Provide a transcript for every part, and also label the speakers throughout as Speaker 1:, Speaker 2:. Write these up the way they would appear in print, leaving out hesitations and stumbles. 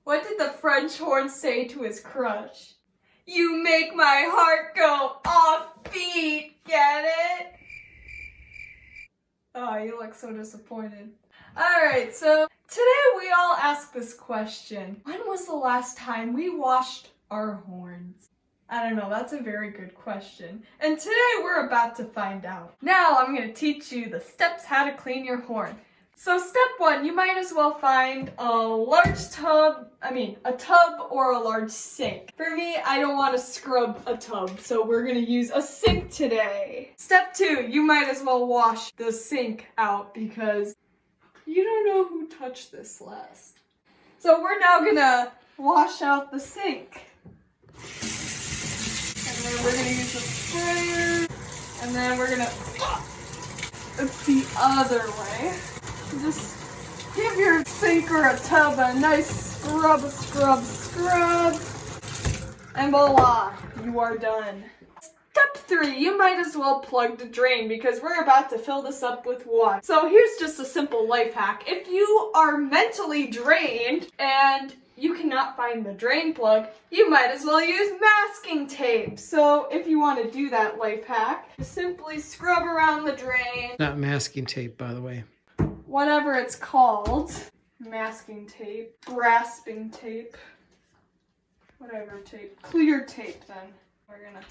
Speaker 1: What did the French horn say to his crush? You make my heart go off beat, get it? Oh, you look so disappointed. Alright, so today we all ask this question. When was the last time we washed our horns? I don't know, that's a very good question. And today we're about to find out. Now I'm going to teach you the steps how to clean your horn. So step one, you might as well find a tub or a large sink. For me, I don't want to scrub a tub, so we're going to use a sink today. Step two, you might as well wash the sink out because you don't know who touched this last. So we're now going to wash out the sink. And then we're going to use a sprayer. And then we're going to... It's the other way. Just give your sink or a tub a nice scrub. And voila, you are done. Step three, you might as well plug the drain because we're about to fill this up with water. So here's just a simple life hack. If you are mentally drained and you cannot find the drain plug, you might as well use masking tape. So if you want to do that life hack, just simply scrub around the drain.
Speaker 2: Not masking tape, by the way.
Speaker 1: Whatever it's called. Masking tape, grasping tape, whatever tape. Clear tape then. We're gonna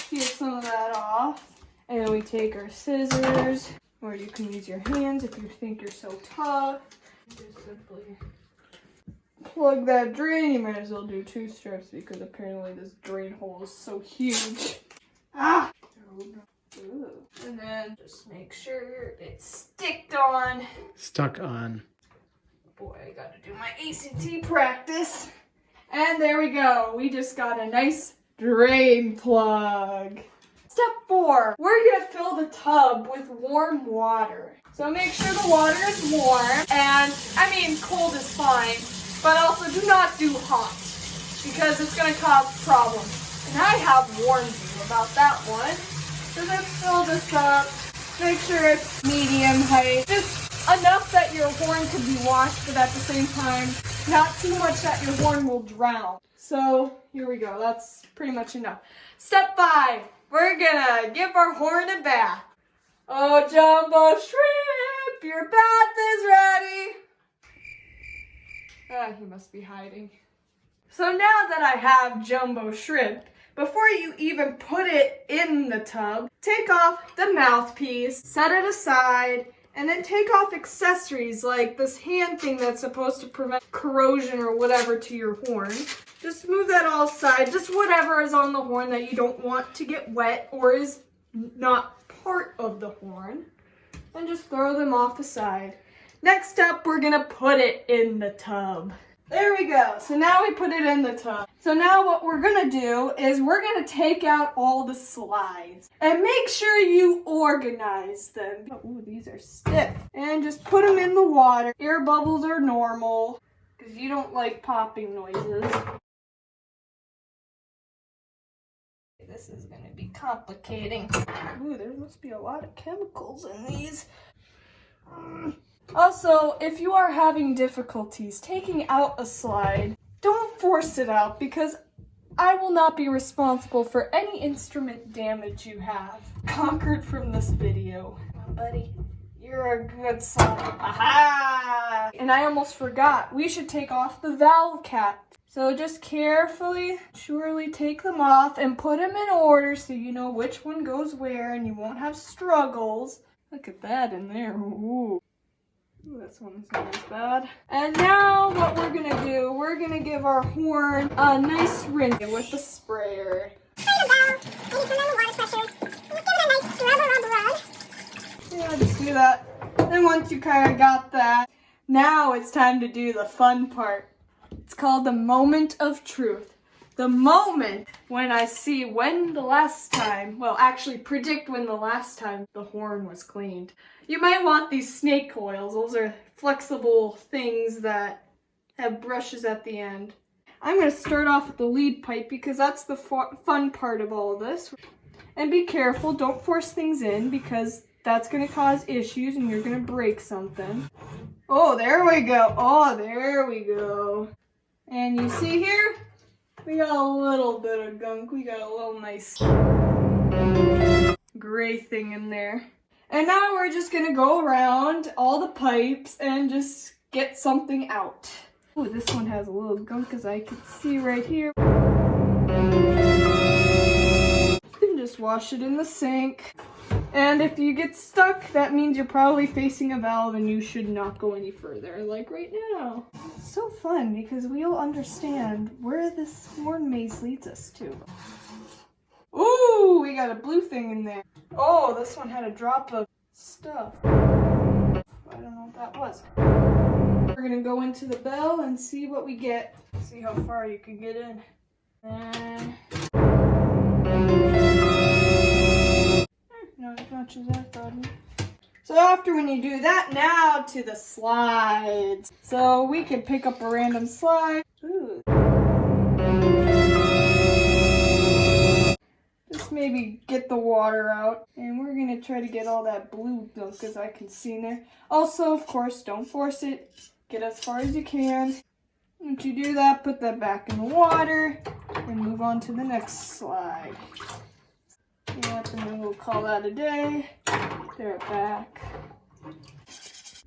Speaker 1: peel some of that off. And then we take our scissors, or you can use your hands if you think you're so tough. Just simply plug that drain. You might as well do 2 strips because apparently this drain hole is so huge. Ah! Ooh. And then just make sure it's stuck on. Boy, I gotta do my ACT practice. And there we go. We just got a nice drain plug. Step 4, we're gonna fill the tub with warm water. So make sure the water is warm, and cold is fine, but also do not do hot because it's gonna cause problems. And I have warned you about that one. So then fill this up, make sure it's medium height, just enough that your horn can be washed, but at the same time, not too much that your horn will drown. So here we go, that's pretty much enough. Step 5, we're gonna give our horn a bath. Oh, Jumbo Shrimp, your bath is ready. Ah, he must be hiding. So now that I have Jumbo Shrimp, before you even put it in the tub, take off the mouthpiece, set it aside, and then take off accessories like this hand thing that's supposed to prevent corrosion or whatever to your horn. Just move that all aside, just whatever is on the horn that you don't want to get wet or is not part of the horn. And just throw them off the side. Next up, we're gonna put it in the tub. There we go. So now we put it in the tub. So now what we're gonna do is we're gonna take out all the slides and make sure you organize them. Oh, these are stiff. And just put them in the water. Air bubbles are normal because you don't like popping noises. This is gonna be complicating. Ooh, there must be a lot of chemicals in these. Also, if you are having difficulties taking out a slide, don't force it out because I will not be responsible for any instrument damage you have. Conquered from this video. Come on, buddy. You're a good son. Aha! And I almost forgot. We should take off the valve cap. So just carefully, surely take them off and put them in order so you know which one goes where and you won't have struggles. Look at that in there. Ooh. This one's not as bad. And now what we're gonna do, we're gonna give our horn a nice rinse with the sprayer. Yeah, just do that. Then once you kind of got that, now it's time to do the fun part. It's called the moment of truth. The moment when I see when the last time, well, actually predict when the last time the horn was cleaned. You might want these snake coils. Those are flexible things that have brushes at the end. I'm going to start off with the lead pipe because that's the fun part of all of this. And be careful, don't force things in because that's going to cause issues and you're going to break something. Oh, there we go. Oh, there we go. And you see here? We got a little bit of gunk. We got a little nice gray thing in there. And now we're just gonna go around all the pipes and just get something out. Oh, this one has a little gunk as I can see right here. You can just wash it in the sink. And if you get stuck, that means you're probably facing a valve and you should not go any further, like right now. It's so fun because we'll understand where this horn maze leads us to. Ooh, we got a blue thing in there. Oh, this one had a drop of stuff. I don't know what that was. We're gonna go into the bell and see what we get. See how far you can get in. And not as much as I thought. So after when you do that, now to the slides. So we can pick up a random slide. Ooh. Just maybe get the water out. And we're gonna try to get all that blue gunk as I can see in there. Also, of course, don't force it. Get as far as you can. Once you do that, put that back in the water and move on to the next slide. Yep, and then we'll call that a day. Throw it back. It's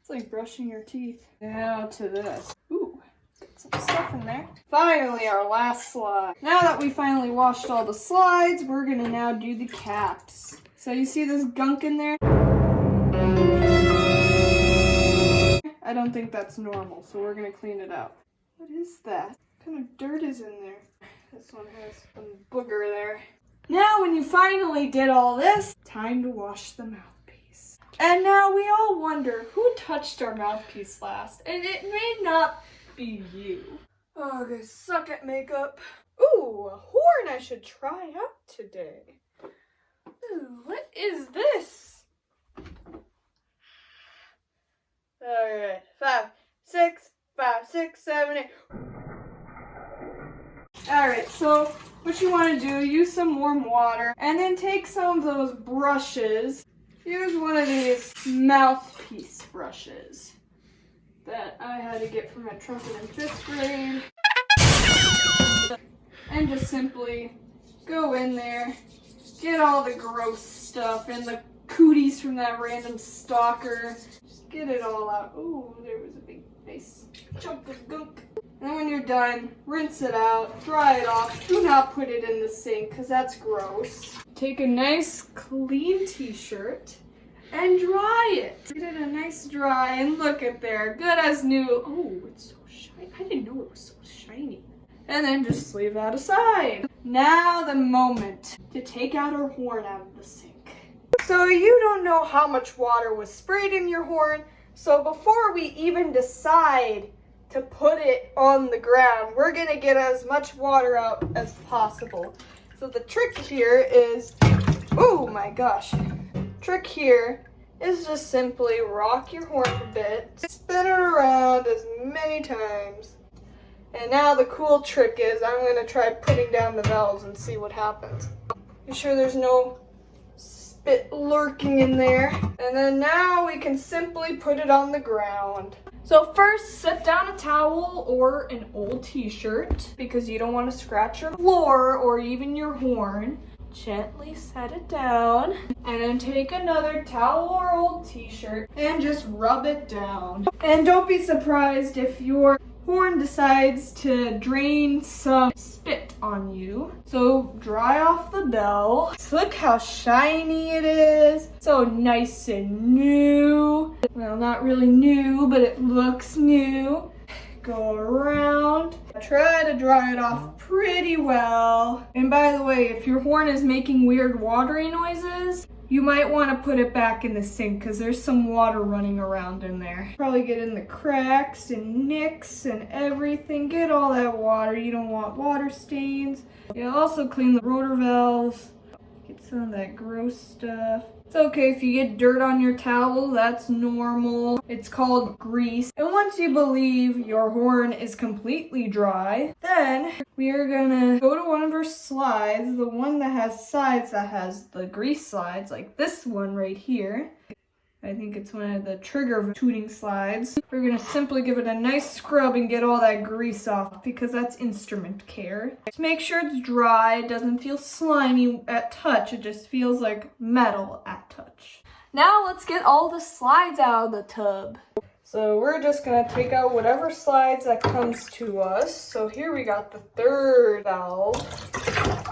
Speaker 1: like brushing your teeth. Now to this. Ooh, got some stuff in there. Finally, our last slide. Now that we finally washed all the slides, we're gonna now do the caps. So you see this gunk in there? I don't think that's normal, so we're gonna clean it out. What is that? What kind of dirt is in there? This one has some booger there. Now when you finally did all this, time to wash the mouthpiece. And now we all wonder who touched our mouthpiece last, and it may not be you. Oh, I suck at makeup. Ooh, a horn I should try out today. Ooh, what is this? Alright, 5, 6, 7, 8. Alright, so what you want to do, use some warm water, and then take some of those brushes. Use one of these mouthpiece brushes that I had to get from my trumpet in 5th grade. And just simply go in there, get all the gross stuff and the cooties from that random stalker. Just get it all out. Ooh, there was a big nice chunk of gunk. And then when you're done, rinse it out, dry it off. Do not put it in the sink because that's gross. Take a nice clean t-shirt and dry it. Get it a nice dry and look at there, good as new. Oh, it's so shiny. I didn't know it was so shiny. And then just leave that aside. Now the moment to take out our horn out of the sink. So you don't know how much water was sprayed in your horn, so before we even decide to put it on the ground, we're gonna get as much water out as possible. So the trick here is, oh my gosh, trick here is just simply rock your horn a bit, spin it around as many times. And now the cool trick is I'm gonna try putting down the valves and see what happens. You sure there's no spit lurking in there? And then now we can simply put it on the ground. So first, set down a towel or an old t-shirt because you don't want to scratch your floor or even your horn. Gently set it down and then take another towel or old t-shirt and just rub it down. And don't be surprised if your horn decides to drain some spit on you. So dry off the bell. Look how shiny it is. So nice and new. Well, not really new, but it looks new. Go around. Try to dry it off pretty well. And by the way, if your horn is making weird watery noises, you might want to put it back in the sink because there's some water running around in there. Probably get in the cracks and nicks and everything. Get all that water. You don't want water stains. You'll also clean the rotor valves. Get some of that gross stuff. It's okay if you get dirt on your towel, that's normal. It's called grease. And once you believe your horn is completely dry, then we are gonna go to one of our slides, the one that has sides that has the grease slides, like this one right here. I think it's one of the trigger tuning slides. We're gonna simply give it a nice scrub and get all that grease off because that's instrument care. Just make sure it's dry, it doesn't feel slimy at touch, it just feels like metal at touch. Now let's get all the slides out of the tub. So we're just gonna take out whatever slides that comes to us. So here we got the third valve.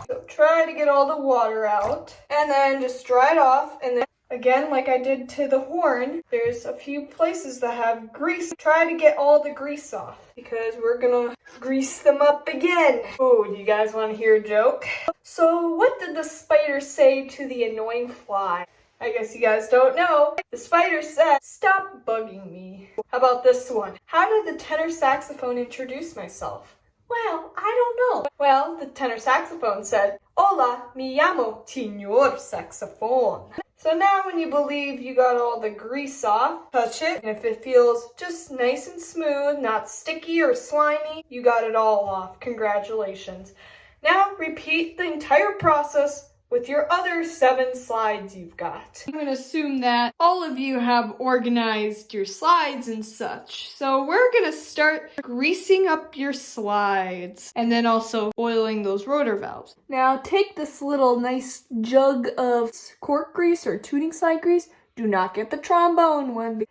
Speaker 1: So try to get all the water out and then just dry it off. And then again, like I did to the horn, there's a few places that have grease. Try to get all the grease off because we're gonna grease them up again. Oh, do you guys wanna hear a joke? So what did the spider say to the annoying fly? I guess you guys don't know. The spider said, "Stop bugging me." How about this one? How did the tenor saxophone introduce myself? Well, I don't know. Well, the tenor saxophone said, "Hola, me llamo Señor Saxophone." So now when you believe you got all the grease off, touch it, and if it feels just nice and smooth, not sticky or slimy, you got it all off. Congratulations. Now repeat the entire process with your other 7 slides you've got. I'm going to assume that all of you have organized your slides and such. So we're going to start greasing up your slides and then also oiling those rotor valves. Now take this little nice jug of cork grease or tuning slide grease. Do not get the trombone one.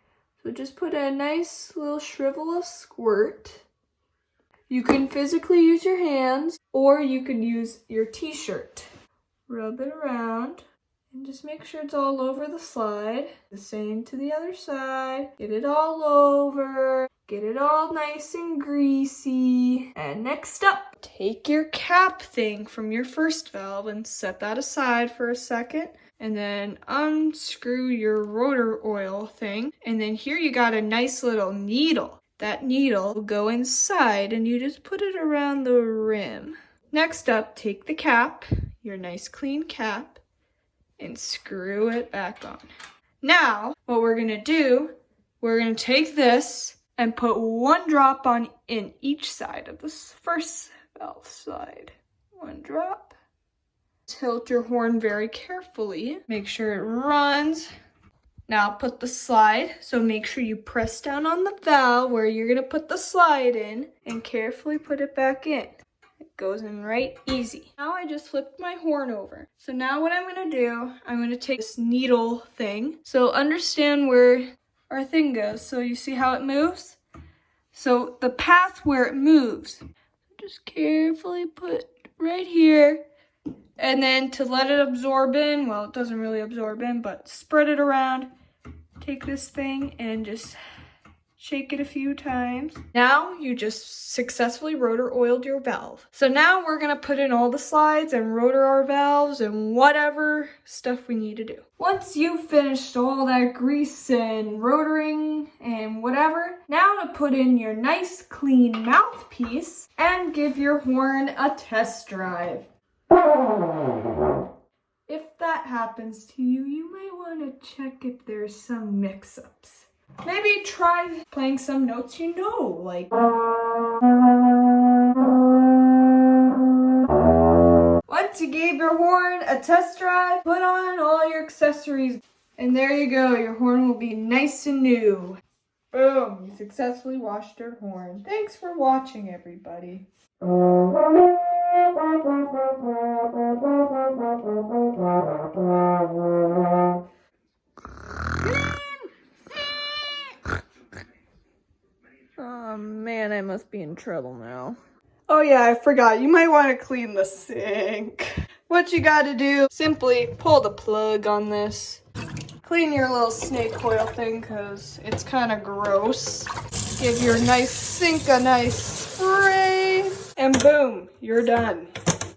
Speaker 1: So just put a nice little shrivel of squirt. You can physically use your hands or you can use your t-shirt. Rub it around and just make sure it's all over the slide. The same to the other side. Get it all over. Get it all nice and greasy. And next up, take your cap thing from your first valve and set that aside for a second. And then unscrew your rotor oil thing. And then here you got a nice little needle. That needle will go inside and you just put it around the rim. Next up, take the cap, your nice clean cap, and screw it back on. Now, what we're gonna do, we're gonna take this and put 1 drop on in each side of this first valve slide. 1 drop. Tilt your horn very carefully. Make sure it runs. Now put the slide, so make sure you press down on the valve where you're gonna put the slide in and carefully put it back in. Goes in right easy. Now I just flipped my horn over. So now what I'm going to do, I'm going to take this needle thing. So understand where our thing goes. So you see how it moves? So the path where it moves, just carefully put right here. And then to let it absorb in, well, it doesn't really absorb in, but spread it around. Take this thing and just shake it a few times. Now you just successfully rotor oiled your valve. So now we're gonna put in all the slides and rotor our valves and whatever stuff we need to do. Once you've finished all that grease and rotoring and whatever, now to put in your nice clean mouthpiece and give your horn a test drive. If that happens to you, you may want to check if there's some mix-ups. Maybe try playing some notes you know, like... Once you gave your horn a test drive, put on all your accessories. And there you go, your horn will be nice and new. Boom, you successfully washed your horn. Thanks for watching, everybody. Oh man, I must be in trouble now. Oh yeah, I forgot. You might want to clean the sink. What you gotta do, simply pull the plug on this. Clean your little snake oil thing because it's kind of gross. Give your nice sink a nice spray. And boom, you're done.